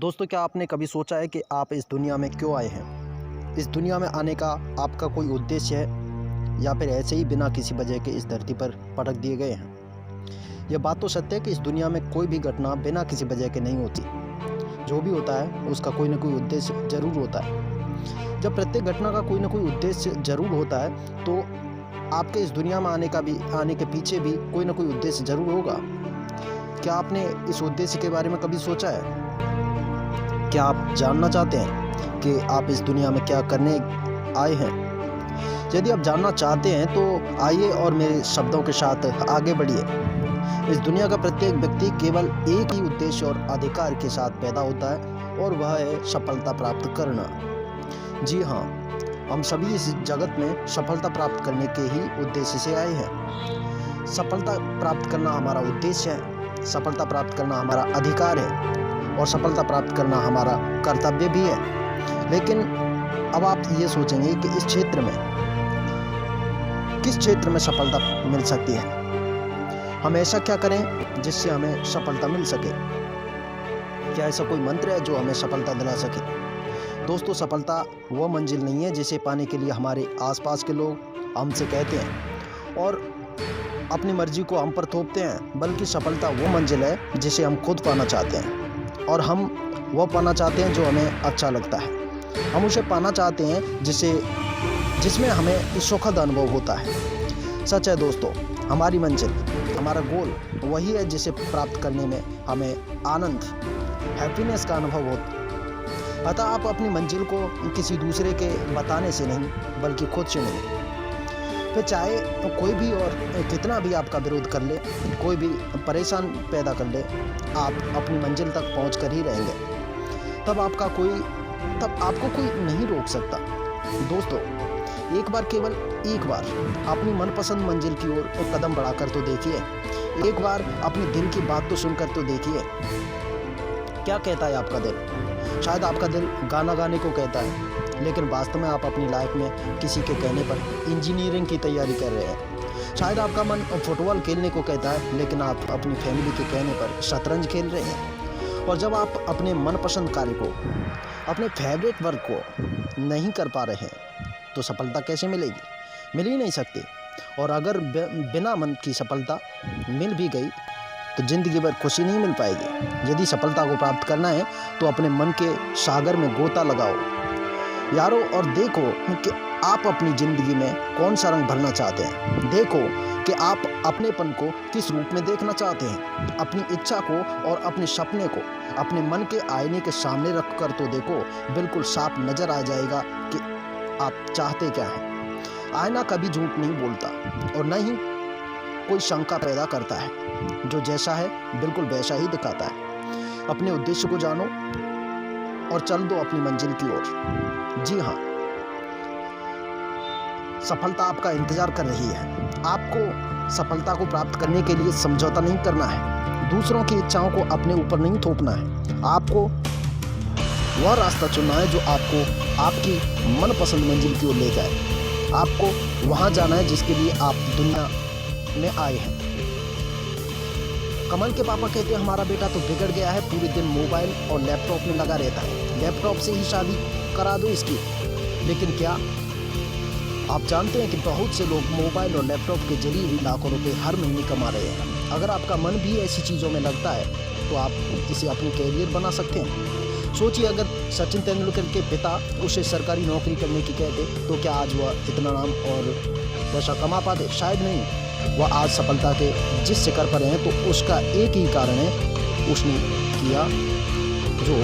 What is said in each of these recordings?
दोस्तों, क्या आपने कभी सोचा है कि आप इस दुनिया में क्यों आए हैं? इस दुनिया में आने का आपका कोई उद्देश्य है या फिर ऐसे ही बिना किसी वजह के इस धरती पर पटक दिए गए हैं? यह बात तो सत्य है कि इस दुनिया में कोई भी घटना बिना किसी वजह के नहीं होती। जो भी होता है उसका कोई ना कोई उद्देश्य ज़रूर होता है। जब प्रत्येक घटना का कोई ना कोई उद्देश्य ज़रूर होता है तो आपके इस दुनिया में आने के पीछे भी कोई ना कोई उद्देश्य ज़रूर होगा। क्या आपने इस उद्देश्य के बारे में कभी सोचा है? क्या आप जानना चाहते हैं कि आप इस दुनिया में क्या करने आए हैं? यदि आप जानना चाहते हैं तो आइए और मेरे शब्दों के साथ आगे बढ़िए। इस दुनिया का प्रत्येक व्यक्ति केवल एक ही उद्देश्य और अधिकार के साथ पैदा होता है और वह है सफलता प्राप्त करना। जी हाँ, हम सभी इस जगत में सफलता प्राप्त करने के ही उद्देश्य से आए हैं। सफलता प्राप्त करना हमारा उद्देश्य है, सफलता प्राप्त करना हमारा अधिकार है और सफलता प्राप्त करना हमारा कर्तव्य भी है। लेकिन अब आप ये सोचेंगे कि इस क्षेत्र में किस क्षेत्र में सफलता मिल सकती है? हम ऐसा क्या करें जिससे हमें सफलता मिल सके? क्या ऐसा कोई मंत्र है जो हमें सफलता दिला सके? दोस्तों, सफलता वह मंजिल नहीं है जिसे पाने के लिए हमारे आसपास के लोग हमसे कहते हैं और अपनी मर्जी को हम पर थोपते हैं, बल्कि सफलता वो मंजिल है जिसे हम खुद पाना चाहते हैं और हम वह पाना चाहते हैं जो हमें अच्छा लगता है। हम उसे पाना चाहते हैं जिसमें हमें सुखद अनुभव होता है। सच है दोस्तों, हमारी मंजिल, हमारा गोल वही है जिसे प्राप्त करने में हमें आनंद, हैप्पीनेस का अनुभव होता है। अतः आप अपनी मंजिल को किसी दूसरे के बताने से नहीं बल्कि खुद चुनें। फिर चाहे तो कोई भी और कितना भी आपका विरोध कर ले, कोई भी परेशान पैदा कर ले, आप अपनी मंजिल तक पहुंच कर ही रहेंगे। तब आपको कोई नहीं रोक सकता। दोस्तों, केवल एक बार अपनी मनपसंद मंजिल की ओर कदम बढ़ाकर तो देखिए। एक बार अपने दिल की बात तो सुनकर तो देखिए। क्या कहता है आपका दिल? शायद आपका दिल गाना गाने को कहता है, लेकिन वास्तव में आप अपनी लाइफ में किसी के कहने पर इंजीनियरिंग की तैयारी कर रहे हैं। शायद आपका मन फुटबॉल खेलने को कहता है, लेकिन आप अपनी फैमिली के कहने पर शतरंज खेल रहे हैं। और जब आप अपने मनपसंद कार्य को, अपने फेवरेट वर्क को नहीं कर पा रहे हैं तो सफलता कैसे मिलेगी? मिल ही नहीं सकती। और अगर बिना मन की सफलता मिल भी गई तो ज़िंदगी भर खुशी नहीं मिल पाएगी। यदि सफलता को प्राप्त करना है तो अपने मन के सागर में गोता लगाओ यारो और देखो कि आप अपनी ज़िंदगी में कौन सा रंग भरना चाहते हैं। देखो कि आप अपनेपन को किस रूप में देखना चाहते हैं। अपनी इच्छा को और अपने सपने को अपने मन के आईने के सामने रख कर तो देखो, बिल्कुल साफ नज़र आ जाएगा कि आप चाहते क्या हैं। आईना कभी झूठ नहीं बोलता और न ही कोई शंका पैदा करता है। जो जैसा है बिल्कुल वैसा ही दिखाता है। अपने उद्देश्य को जानो और चल दो अपनी मंजिल की ओर। जी हाँ, सफलता आपका इंतजार कर रही है। आपको सफलता को प्राप्त करने के लिए समझौता नहीं करना है। दूसरों की इच्छाओं को अपने ऊपर नहीं थोपना है। आपको वह रास्ता चुनना है जो आपको आपकी मनपसंद मंजिल की ओर ले जाए। आपको वहां जाना है जिसके लिए आप दुनिया में आए हैं। कमल के पापा कहते हैं, हमारा बेटा तो बिगड़ गया है, पूरे दिन मोबाइल और लैपटॉप में लगा रहता है। लैपटॉप से ही शादी करा दो इसकी। लेकिन क्या आप जानते हैं कि बहुत से लोग मोबाइल और लैपटॉप के जरिए भी लाखों रुपए हर महीने कमा रहे हैं। अगर आपका मन भी ऐसी चीज़ों में लगता है तो आप इसे अपनी कैरियर बना सकते हैं। सोचिए, अगर सचिन तेंदुलकर के पिता उसे सरकारी नौकरी करने की कहते तो क्या आज वह इतना नाम और पैसा कमा पाते? शायद नहीं। वह आज सफलता के जिस शिखर पर हैं तो उसका एक ही कारण है, उसने किया जो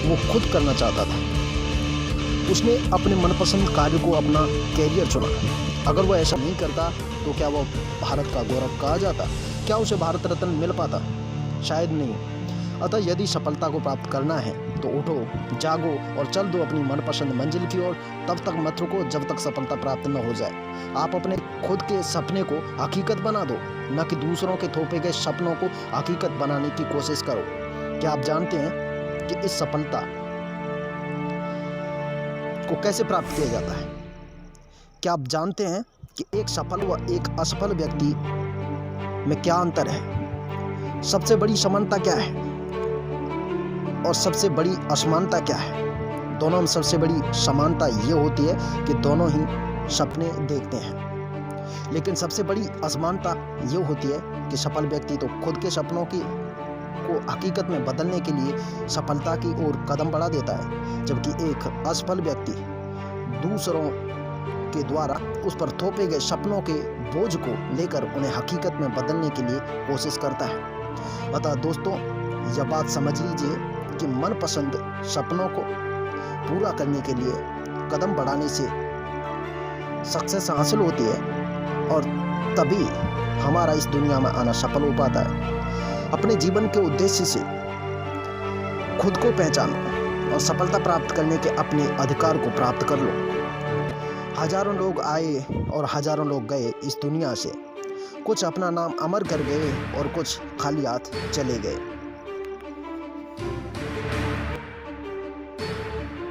वो खुद करना चाहता था। उसने अपने मनपसंद कार्य को अपना कैरियर चुना। अगर वह ऐसा नहीं करता तो क्या वह भारत का गौरव कहा जाता? क्या उसे भारत रत्न मिल पाता? शायद नहीं। अतः यदि सफलता को प्राप्त करना है तो उठो, जागो और चल दो अपनी मनपसंद मंजिल की ओर। तब तक मत रुको जब तक सफलता प्राप्त न हो जाए। आप अपने खुद के सपने को हकीकत बना दो, न कि दूसरों के थोपे गए सपनों को हकीकत बनाने की कोशिश करो। क्या आप जानते हैं कि इस सफलता को कैसे प्राप्त किया जाता है? क्या आप जानते हैं कि एक सफल व एक असफल व्यक्ति में क्या अंतर है? सबसे बड़ी समानता क्या है? और सबसे बड़ी असमानता क्या है? दोनों में सबसे बड़ी समानता ये होती है कि दोनों ही सपने देखते हैं, लेकिन सबसे बड़ी असमानता ये होती है कि सफल व्यक्ति तो खुद के सपनों को हकीकत में बदलने के लिए सफलता की ओर कदम बढ़ा देता है, जबकि एक असफल व्यक्ति दूसरों के द्वारा उस पर थोपे गए सपनों के बोझ को लेकर उन्हें हकीकत में बदलने के लिए कोशिश करता है। अतः दोस्तों, यह बात समझ लीजिए कि मनपसंद सपनों को पूरा करने के लिए कदम बढ़ाने से सक्सेस हासिल होती है और तभी हमारा इस दुनिया में आना सफल हो पाता है। अपने जीवन के उद्देश्य से खुद को पहचानो और सफलता प्राप्त करने के अपने अधिकार को प्राप्त कर लो। हजारों लोग आए और हजारों लोग गए इस दुनिया से, कुछ अपना नाम अमर कर गए और कुछ खाली हाथ चले गए।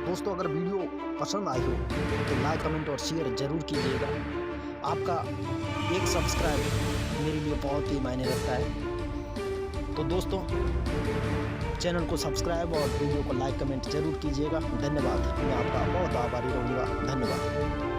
दोस्तों, अगर वीडियो पसंद आई हो तो लाइक, कमेंट और शेयर जरूर कीजिएगा। आपका एक सब्सक्राइब मेरे लिए बहुत ही मायने रखता है। तो दोस्तों, चैनल को सब्सक्राइब और वीडियो को लाइक, कमेंट जरूर कीजिएगा। धन्यवाद। मैं आपका बहुत आभारी रहूँगा। धन्यवाद।